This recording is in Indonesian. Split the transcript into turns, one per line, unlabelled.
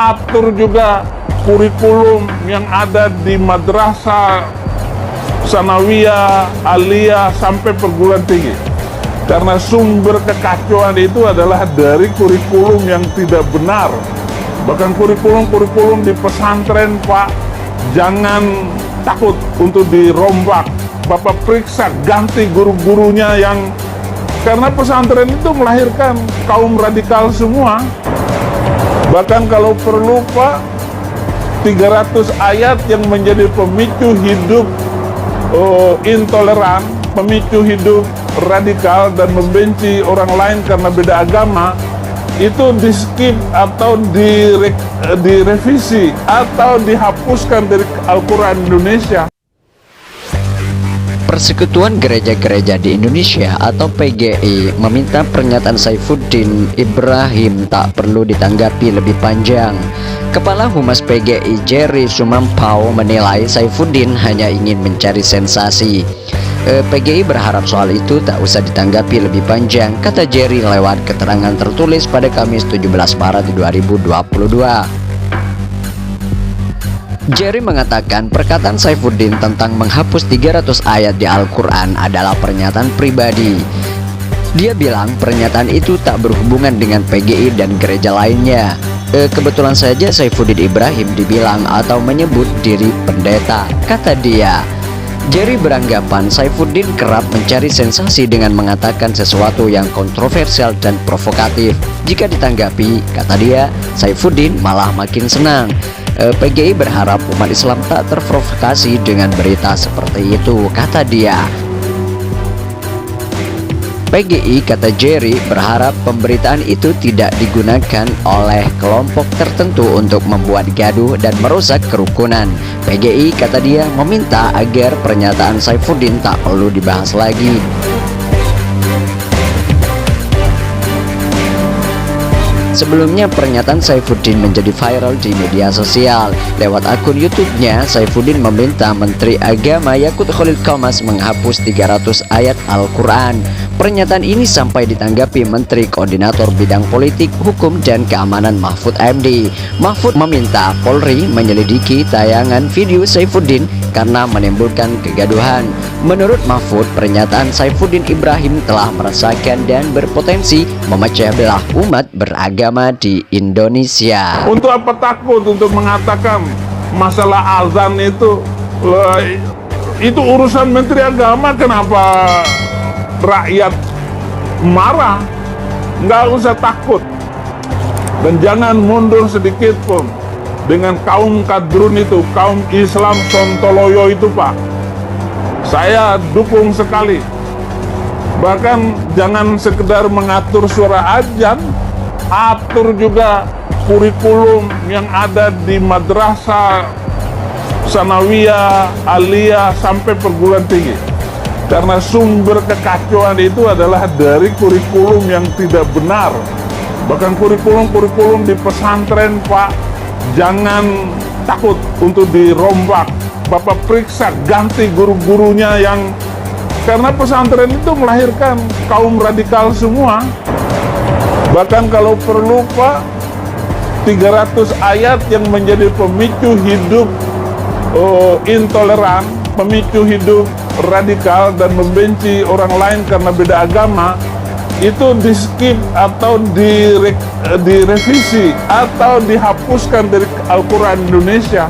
atur juga kurikulum yang ada di madrasah, sanawiyah, aliyah, sampai perguruan tinggi. Karena sumber kekacauan itu adalah dari kurikulum yang tidak benar. Bahkan kurikulum di pesantren, Pak, jangan takut untuk dirombak. Bapak periksa, ganti guru-gurunya yang... Karena pesantren itu melahirkan kaum radikal semua. Bahkan kalau perlu, Pak, 300 ayat yang menjadi pemicu hidup intoleran, pemicu hidup radikal dan membenci orang lain karena beda agama, itu di skip atau direvisi atau dihapuskan dari Al-Quran Indonesia.
Persekutuan Gereja-Gereja di Indonesia atau PGI meminta pernyataan Saifuddin Ibrahim tak perlu ditanggapi lebih panjang. Kepala Humas PGI Jerry Sumampau menilai Saifuddin hanya ingin mencari sensasi. PGI berharap soal itu tak usah ditanggapi lebih panjang, kata Jerry lewat keterangan tertulis pada Kamis 17 Maret 2022. Jerry mengatakan perkataan Saifuddin tentang menghapus 300 ayat di Al-Quran adalah pernyataan pribadi. Dia bilang pernyataan itu tak berhubungan dengan PGI dan gereja lainnya. Kebetulan saja Saifuddin Ibrahim dibilang atau menyebut diri pendeta, kata dia. Jerry beranggapan Saifuddin kerap mencari sensasi dengan mengatakan sesuatu yang kontroversial dan provokatif. Jika ditanggapi, kata dia, Saifuddin malah makin senang. PGI berharap umat Islam tak terprovokasi dengan berita seperti itu, kata dia. PGI, kata Jerry, berharap pemberitaan itu tidak digunakan oleh kelompok tertentu untuk membuat gaduh dan merusak kerukunan. PGI, kata dia, meminta agar pernyataan Saifuddin tak perlu dibahas lagi. Sebelumnya pernyataan Saifuddin menjadi viral di media sosial. Lewat akun YouTube-nya, Saifuddin meminta Menteri Agama Yakut Khalil Qomas menghapus 300 ayat Al-Quran. Pernyataan ini sampai ditanggapi Menteri Koordinator Bidang Politik, Hukum, dan Keamanan Mahfud MD. Mahfud meminta Polri menyelidiki tayangan video Saifuddin karena menimbulkan kegaduhan. Menurut Mahfud, pernyataan Saifuddin Ibrahim telah meresahkan dan berpotensi memecah belah umat beragama di Indonesia.
Untuk apa takut untuk mengatakan masalah azan itu urusan Menteri Agama, kenapa rakyat marah? Nggak usah takut dan jangan mundur sedikit pun dengan kaum kadrun itu, kaum Islam Sontoloyo itu, Pak. Saya dukung sekali. Bahkan jangan sekedar mengatur suara azan, atur juga kurikulum yang ada di madrasah, sanawiyah, aliyah, sampai perguruan tinggi. Karena sumber kekacauan itu adalah dari kurikulum yang tidak benar. Bahkan kurikulum di pesantren, Pak, jangan takut untuk dirombak. Bapak periksa, ganti guru-gurunya yang... Karena pesantren itu melahirkan kaum radikal semua. Bahkan kalau perlu, Pak, 300 ayat yang menjadi pemicu hidup intoleran, pemicu hidup radikal dan membenci orang lain karena beda agama, itu di skip atau direvisi atau dihapuskan dari Al-Quran Indonesia.